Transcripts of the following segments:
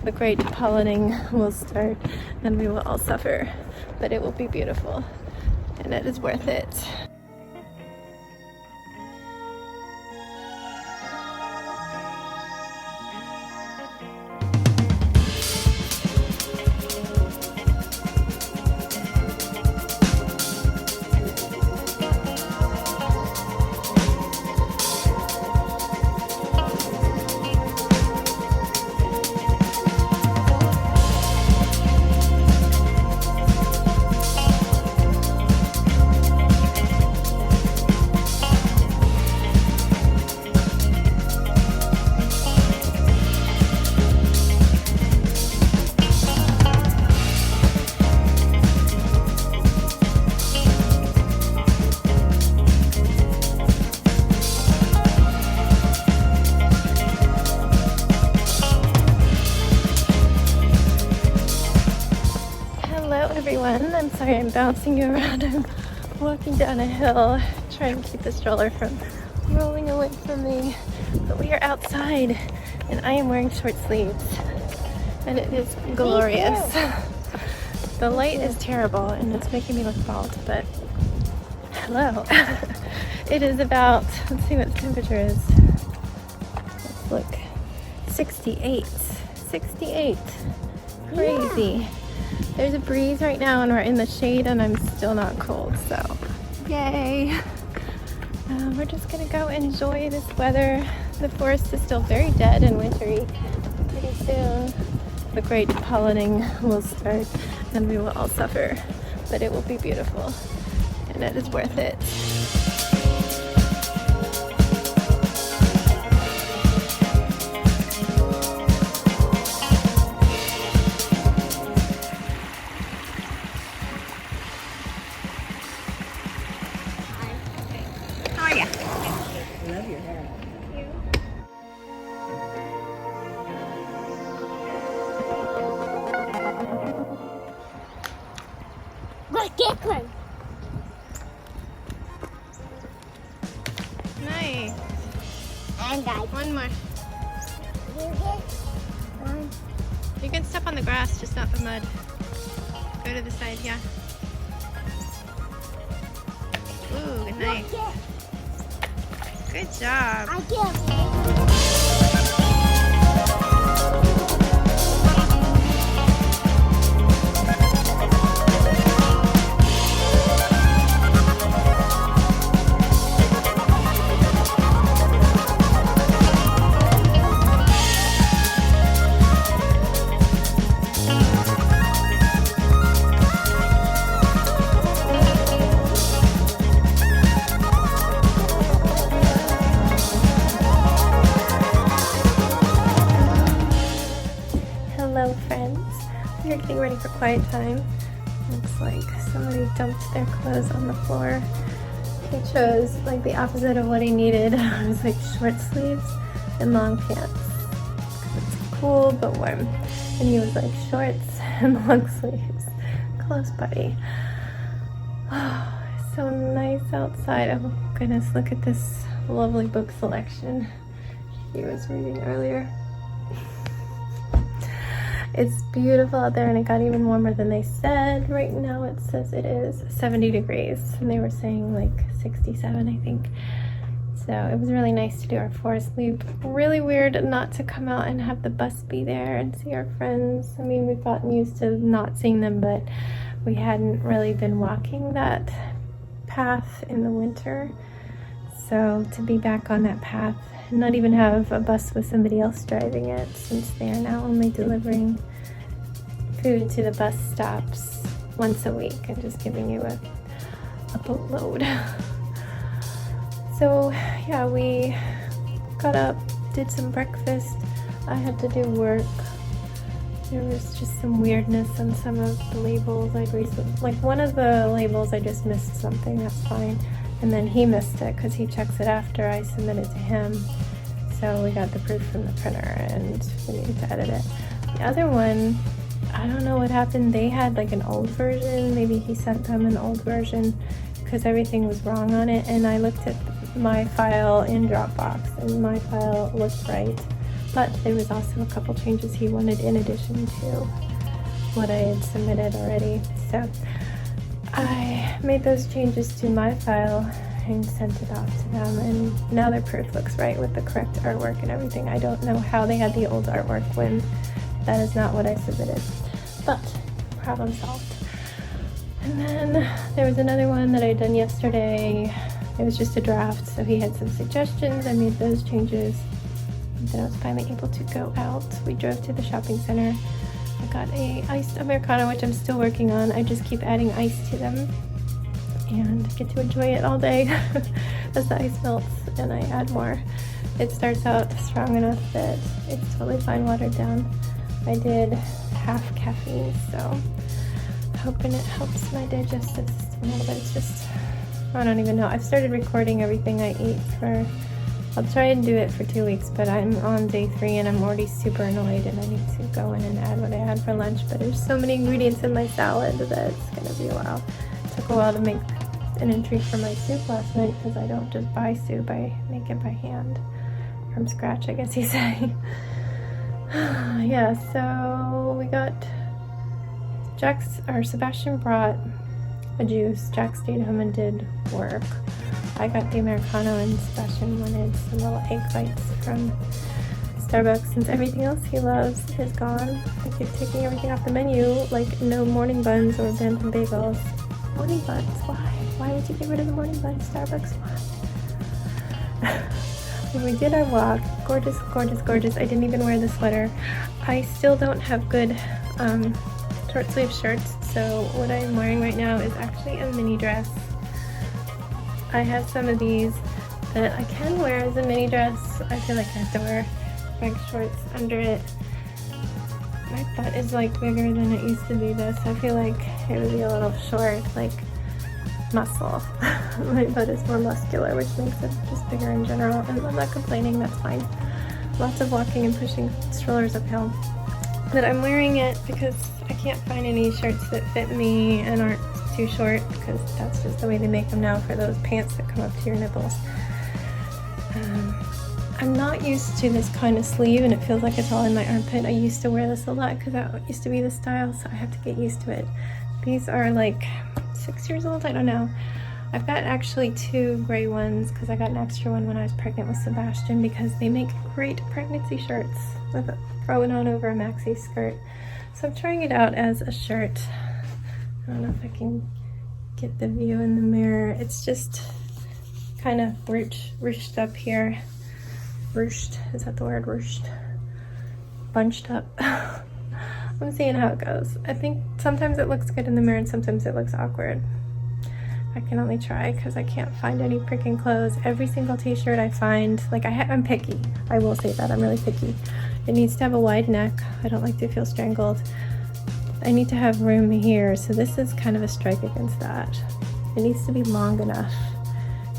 the great pollinating will start and we will all suffer, but it will be beautiful and it is worth it. I'm sorry I'm bouncing you around. I'm walking down a hill trying to keep the stroller from rolling away from me. But we are outside and I am wearing short sleeves and it is glorious. The light is terrible and it's making me look bald, but hello. It is about, let's see what the temperature is. Let's look. 68. 68. Crazy. Yeah. There's a breeze right now and we're in the shade and I'm still not cold, so yay. We're just gonna go enjoy this weather. The forest is still very dead and wintry. Pretty soon the great pollinating will start and we will all suffer, but it will be beautiful and it is worth it. Get one. Nice. And I. One more. You get one. You can step on the grass, just not the mud. Go to the side, yeah. Ooh, nice. Good job. I get. Hello friends, we are getting ready for quiet time. Looks like somebody dumped their clothes on the floor. He chose like the opposite of what he needed. It was like short sleeves and long pants. It's cool but warm. And he was like shorts and long sleeves. Close buddy. Oh, it's so nice outside. Oh goodness, look at this lovely book selection he was reading earlier. It's beautiful out there and it got even warmer than they said. Right now it says it is 70 degrees and they were saying like 67, I think. So it was really nice to do our forest loop. Really weird not to come out and have the bus be there and see our friends. I mean, we've gotten used to not seeing them, but we hadn't really been walking that path in the winter. So to be back on that path and not even have a bus with somebody else driving it, since they are now only delivering food to the bus stops once a week and just giving you a boatload. So yeah, we got up, did some breakfast. I had to do work. There was just some weirdness on some of the labels I'd recently, like one of the labels I just missed something, that's fine. And then he missed it because he checks it after I submit it to him. So we got the proof from the printer and we needed to edit it. The other one, I don't know what happened. They had like an old version. Maybe he sent them an old version because everything was wrong on it. And I looked at my file in Dropbox and my file looked right. but there was also a couple changes he wanted in addition to what I had submitted already. So I made those changes to my file and sent it off to them, and now their proof looks right with the correct artwork and everything. I don't know how they had the old artwork when that is not what I submitted, but problem solved. And then there was another one that I had done yesterday. It was just a draft, so he had some suggestions. I made those changes, and then I was finally able to go out. We drove to the shopping center. I got a iced Americano, which I'm still working on. I just keep adding ice to them and get to enjoy it all day as the ice melts and I add more. It starts out strong enough that it's totally fine watered down. I did half caffeine, so hoping it helps my digestive system a little bit. It's just, I don't even know. I've started recording everything I eat for, I'll try and do it for 2 weeks, but I'm on day 3 and I'm already super annoyed and I need to go in and add what I had for lunch. But there's so many ingredients in my salad that it's gonna be a while. It took a while to make an entry for my soup last night because I don't just buy soup, I make it by hand from scratch, I guess you say. Yeah, so we got Sebastian brought a juice. Jack stayed home and did work. I got the Americano and Sebastian wanted some little egg bites from Starbucks since everything else he loves is gone. I keep taking everything off the menu, like no morning buns or bantam bagels. Morning buns, why? Why would you get rid of the morning buns, Starbucks? Why? When we did our walk, gorgeous, gorgeous, gorgeous. I didn't even wear the sweater. I still don't have good short sleeve shirts, so what I'm wearing right now is actually a mini dress. I have some of these that I can wear as a mini dress. I feel like I have to wear big shorts under it. My butt is like bigger than it used to be though, so I feel like it would be a little short, like muscle. My butt is more muscular, which makes it just bigger in general, and I'm not complaining, that's fine. Lots of walking and pushing strollers uphill. But I'm wearing it because I can't find any shirts that fit me and aren't too short, because that's just the way they make them now for those pants that come up to your nipples. I'm not used to this kind of sleeve and it feels like it's all in my armpit. I used to wear this a lot because that used to be the style, so I have to get used to it. These are like 6 years old, I don't know. I've got actually 2 gray ones because I got an extra one when I was pregnant with Sebastian, because they make great pregnancy shirts with it thrown on over a maxi skirt. So I'm trying it out as a shirt. I don't know if I can get the view in the mirror. It's just kind of ruched up here. Ruched, is that the word? Ruched? Bunched up. I'm seeing how it goes. I think sometimes it looks good in the mirror and sometimes it looks awkward. I can only try because I can't find any freaking clothes. Every single t-shirt I find, like I'm picky. I will say that, I'm really picky. It needs to have a wide neck. I don't like to feel strangled. I need to have room here, so this is kind of a strike against that. It needs to be long enough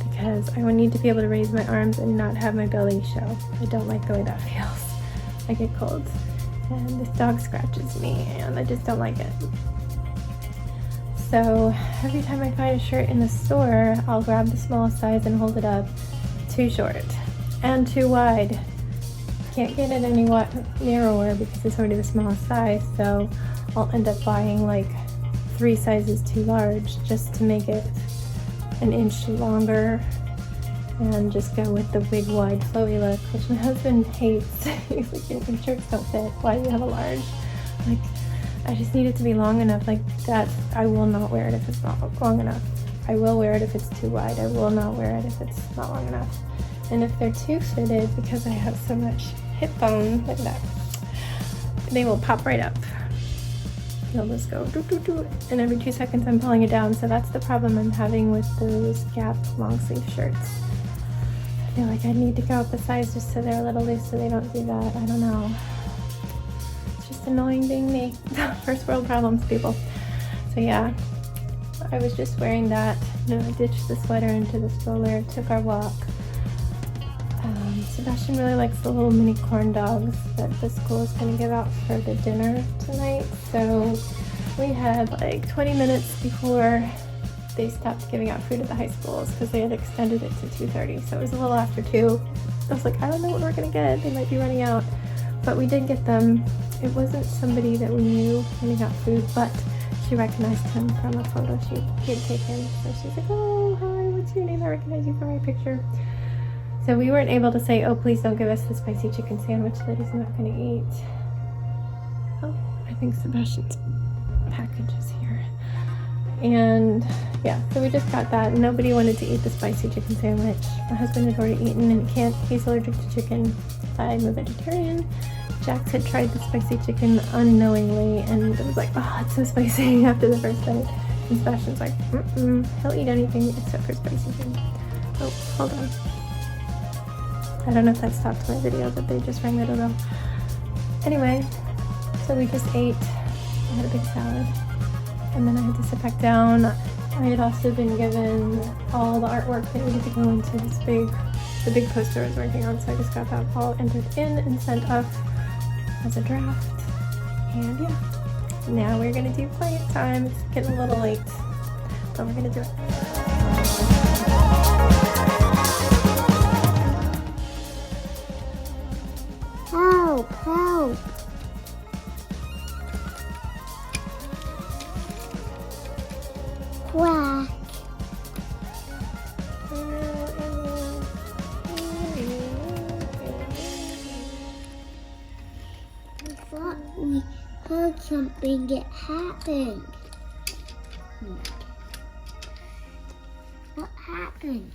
because I would need to be able to raise my arms and not have my belly show. I don't like the way that feels. I get colds. And this dog scratches me and I just don't like it. So every time I find a shirt in the store, I'll grab the smallest size and hold it up. Too short and too wide. Can't get it any narrower because it's already the smallest size, so I'll end up buying like 3 sizes too large just to make it an inch longer and just go with the big wide flowy look, which my husband hates. He's like, your shirts don't fit, why do you have a large? Like, I just need it to be long enough. Like that, I will not wear it if it's not long enough. I will wear it if it's too wide. I will not wear it if it's not long enough. And if they're too fitted, because I have so much hip bone, look at that, they will pop right up. They'll just go doo doo doo, and every 2 seconds I'm pulling it down. So that's the problem I'm having with those Gap long sleeve shirts. I feel like I need to go up a size just so they're a little loose so they don't do that. I don't know. It's just annoying being me. First world problems, people. So yeah, I was just wearing that. You know, I ditched the sweater into the stroller, took our walk. Sebastian really likes the little mini corn dogs that the school is going to give out for the dinner tonight. So we had like 20 minutes before they stopped giving out food at the high schools because they had extended it to 2:30. So it was a little after 2. I was like, I don't know what we're going to get. They might be running out. but we did get them. It wasn't somebody that we knew when we got food, but she recognized him from a photo he had taken. So she's like, oh, hi, what's your name? I recognize you from my picture. So we weren't able to say, oh, please don't give us the spicy chicken sandwich that he's not going to eat. Oh, I think Sebastian's package is here. And yeah, so we just got that. Nobody wanted to eat the spicy chicken sandwich. My husband had already eaten and he's allergic to chicken. I'm a vegetarian. Jax had tried the spicy chicken unknowingly and it was like, oh, it's so spicy after the first bite. And Sebastian's like, he'll eat anything except for spicy chicken. Oh, hold on. I don't know if that stopped my video, but they just rang, I don't know. Anyway, so we just ate. I had a big salad. And then I had to sit back down. I had also been given all the artwork that needed to go into the big poster I was working on, so I just got that all entered in and sent off as a draft. And yeah, now we're gonna do quiet time. It's getting a little late, but we're gonna do it. Help, help. Quack. I thought we heard something get happened. What happened?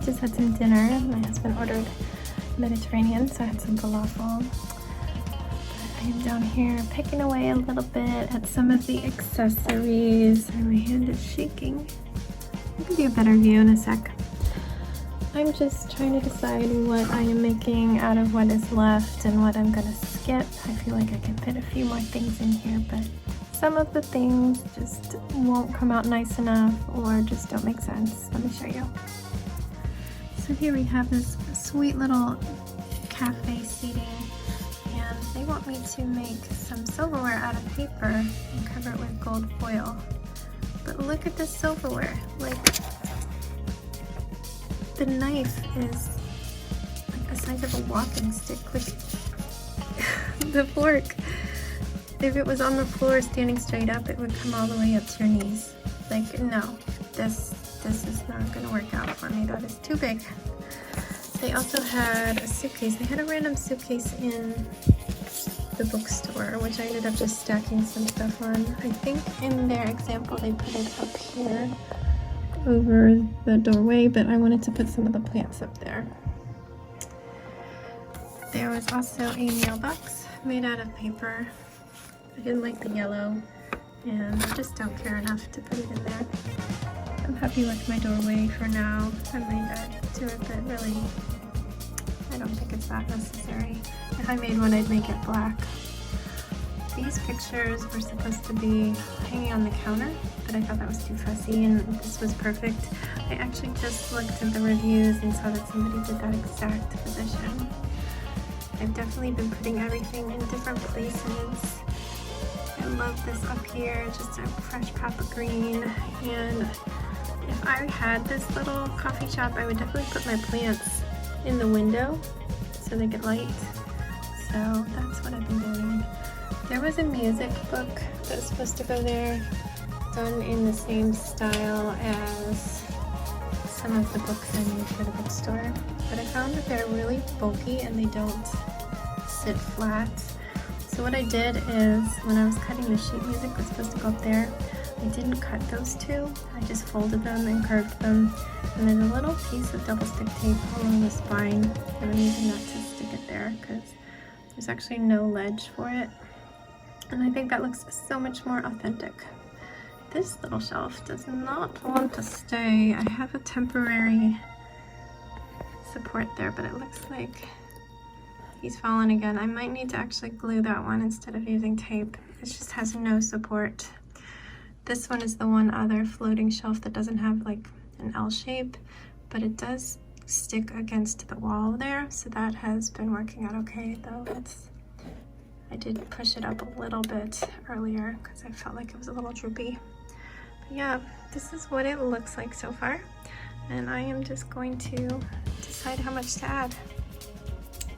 Just had some dinner. My husband ordered Mediterranean, so I had some falafel. But I am down here picking away a little bit at some of the accessories. My hand is shaking. I'll give you a better view in a sec. I'm just trying to decide what I am making out of what is left and what I'm gonna skip. I feel like I can fit a few more things in here, but some of the things just won't come out nice enough or just don't make sense. Let me show you. So here we have this sweet little cafe seating, and they want me to make some silverware out of paper and cover it with gold foil. But look at this silverware. Like, the knife is like the size of a walking stick. Like, the fork, if it was on the floor standing straight up, it would come all the way up to your knees. Like, no, this is not gonna work out for me. That is too big. They also had a suitcase. They had a random suitcase in the bookstore, which I ended up just stacking some stuff on. I think in their example they put it up here over the doorway, but I wanted to put some of the plants up there. There was also a mailbox made out of paper. I didn't like the yellow, and I just don't care enough to put it in there. I'm happy with my doorway for now. I might add to it, but really, I don't think it's that necessary. If I made one, I'd make it black. These pictures were supposed to be hanging on the counter, but I thought that was too fussy, and this was perfect. I actually just looked at the reviews and saw that somebody did that exact position. I've definitely been putting everything in different places. I love this up here, just a fresh pop of green, and if I had this little coffee shop, I would definitely put my plants in the window so they get light. So that's what I've been doing. There was a music book that was supposed to go there, done in the same style as some of the books I made for the bookstore. But I found that they're really bulky and they don't sit flat. So what I did is, when I was cutting the sheet music was supposed to go up there, I didn't cut those two. I just folded them and curved them. And then a little piece of double stick tape along the spine. And I'm using that to stick it there because there's actually no ledge for it. And I think that looks so much more authentic. This little shelf does not want to stay. I have a temporary support there, but it looks like he's fallen again. I might need to actually glue that one instead of using tape. It just has no support. This one is the one other floating shelf that doesn't have like an L shape, but it does stick against the wall there. So that has been working out okay, though I did push it up a little bit earlier because I felt like it was a little droopy. But yeah, this is what it looks like so far. And I am just going to decide how much to add.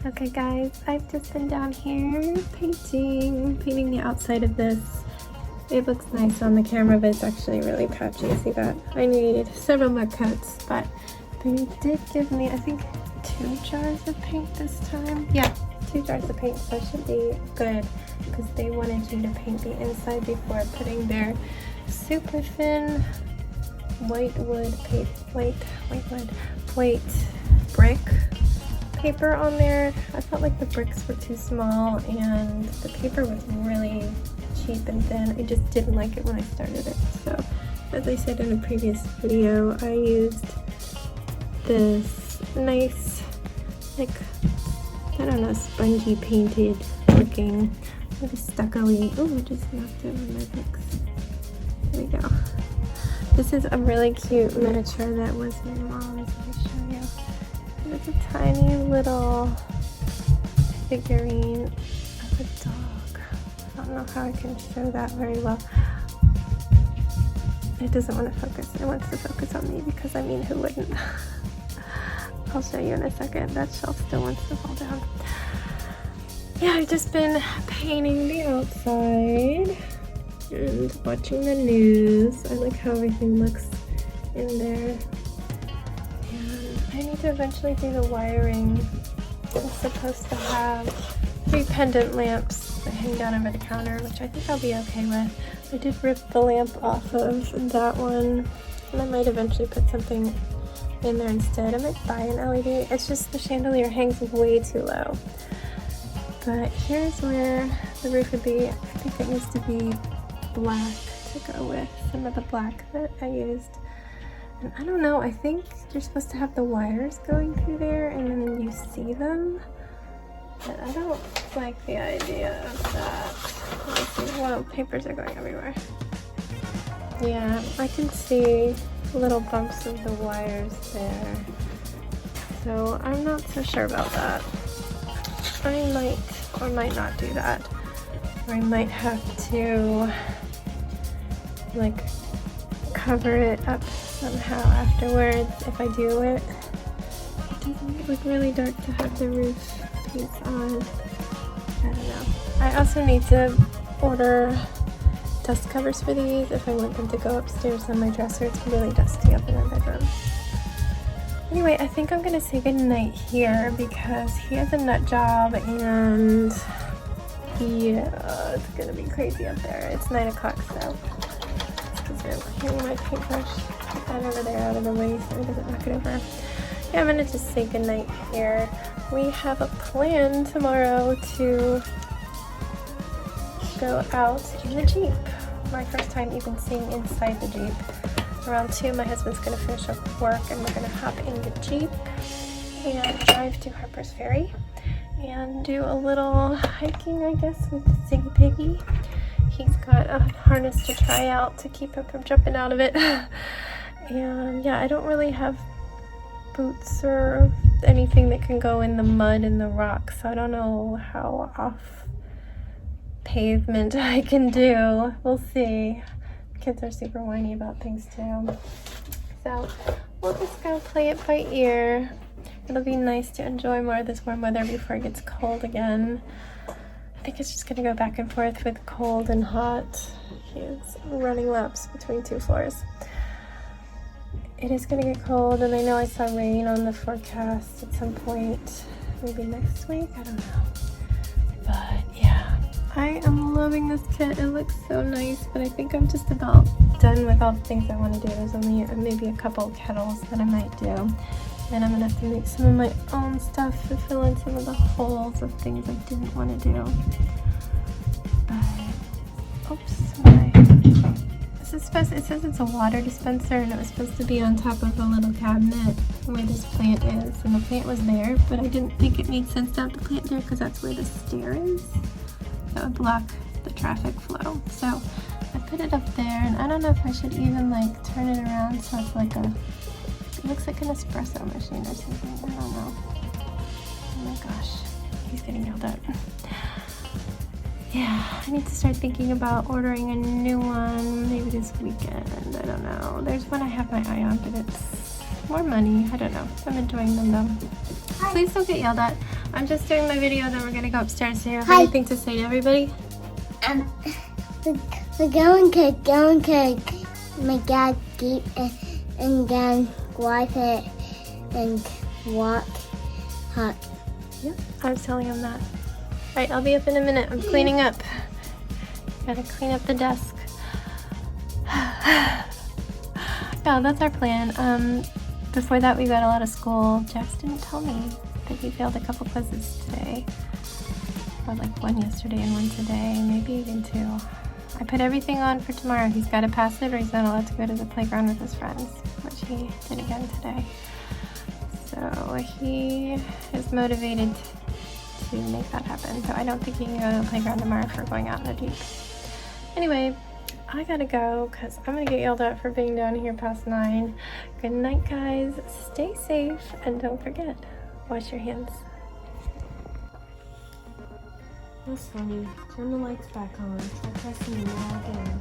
Okay guys, I've just been down here painting the outside of this. It looks nice on the camera, but it's actually really patchy. See that? I need several more coats, but they did give me, I think, 2 jars of paint this time. Yeah, 2 jars of paint, so it should be good because they wanted you to paint the inside before putting their super thin white brick paper on there. I felt like the bricks were too small and the paper was really cheap and thin. I just didn't like it when I started it. So as I said in a previous video, I used this nice, like, I don't know, spongy painted looking, really stucco-y. Oh, I just knocked over my bricks. There we go. This is a really cute miniature that was my mom's. Let me show you. It's a tiny little figurine of a dog. I don't know how I can show that very well. It doesn't want to focus. It wants to focus on me because, I mean, who wouldn't? I'll show you in a second. That shelf still wants to fall down. Yeah, I've just been painting the outside and watching the news. I like how everything looks in there. I need to eventually do the wiring. I'm supposed to have 3 pendant lamps that hang down over the counter, which I think I'll be okay with. I did rip the lamp off of that one, and I might eventually put something in there instead. I might buy an LED. It's just the chandelier hangs way too low. But here's where the roof would be. I think it needs to be black to go with some of the black that I used. And I don't know, I think you're supposed to have the wires going through there and then you see them. But I don't like the idea of that. Let me see. Whoa, papers are going everywhere. Yeah, I can see little bumps of the wires there. So I'm not so sure about that. I might or might not do that. Or I might have to like cover it up somehow afterwards if I do it. It doesn't look really dark to have the roof piece on. I don't know. I also need to order dust covers for these if I want them to go upstairs on my dresser. It's really dusty up in our bedroom. Anyway, I think I'm gonna say goodnight here because he has a nut job and yeah, it's gonna be crazy up there. It's 9 o'clock, so I'm cleaning my paintbrush. Put that over there out of the way so it doesn't knock it over. Yeah, I'm gonna just say goodnight here. We have a plan tomorrow to go out in the Jeep. My first time even seeing inside the Jeep. Around 2, my husband's gonna finish up work and we're gonna hop in the Jeep and drive to Harper's Ferry and do a little hiking, I guess, with Ziggy Piggy. He's got a harness to try out to keep him from jumping out of it. And yeah, I don't really have boots or anything that can go in the mud and the rocks, so I don't know how off pavement I can do. We'll see. Kids are super whiny about things too. So we'll just go play it by ear. It'll be nice to enjoy more of this warm weather before it gets cold again. I think it's just gonna go back and forth with cold and hot. It's running laps between 2 floors. It is gonna get cold, and I know I saw rain on the forecast at some point, maybe next week, I don't know. But yeah, this kit. It looks so nice, but I think I'm just about done with all the things I want to do. There's only maybe a couple kettles that I might do. And I'm gonna have to make some of my own stuff to fill in some of the holes of things I didn't want to do. But, oops, it says it's a water dispenser, and it was supposed to be on top of a little cabinet where this plant is, and the plant was there, but I didn't think it made sense to have the plant there because that's where the stair is. That would block the traffic flow. So I put it up there, and I don't know if I should even like turn it around so it's like it looks like an espresso machine or something. I don't know. Oh my gosh, he's getting yelled at. Yeah, I need to start thinking about ordering a new one maybe this weekend. I don't know. There's one I have my eye on, but it's more money. I don't know. I'm enjoying them though. Please don't get yelled at. I'm just doing my video, then we're gonna go upstairs. Do you have anything to say to everybody? We're going to my dad keep and then wipe it and walk hot. Yeah, I was telling him that. Alright, I'll be up in a minute. I'm cleaning up. Gotta clean up the desk. Yeah, that's our plan. Before that, we got out of school. Jax didn't tell me that he failed a couple quizzes today. Or like one yesterday and one today, maybe even two. I put everything on for tomorrow. He's got to pass it or he's not allowed to go to the playground with his friends, which he did again today. So he is motivated to make that happen. So I don't think he can go to the playground tomorrow for going out in the Jeep. Anyway, I gotta go because I'm gonna get yelled at for being down here past 9. Good night, guys. Stay safe and don't forget, wash your hands. That's funny. Turn the lights back on. Try pressing them all again.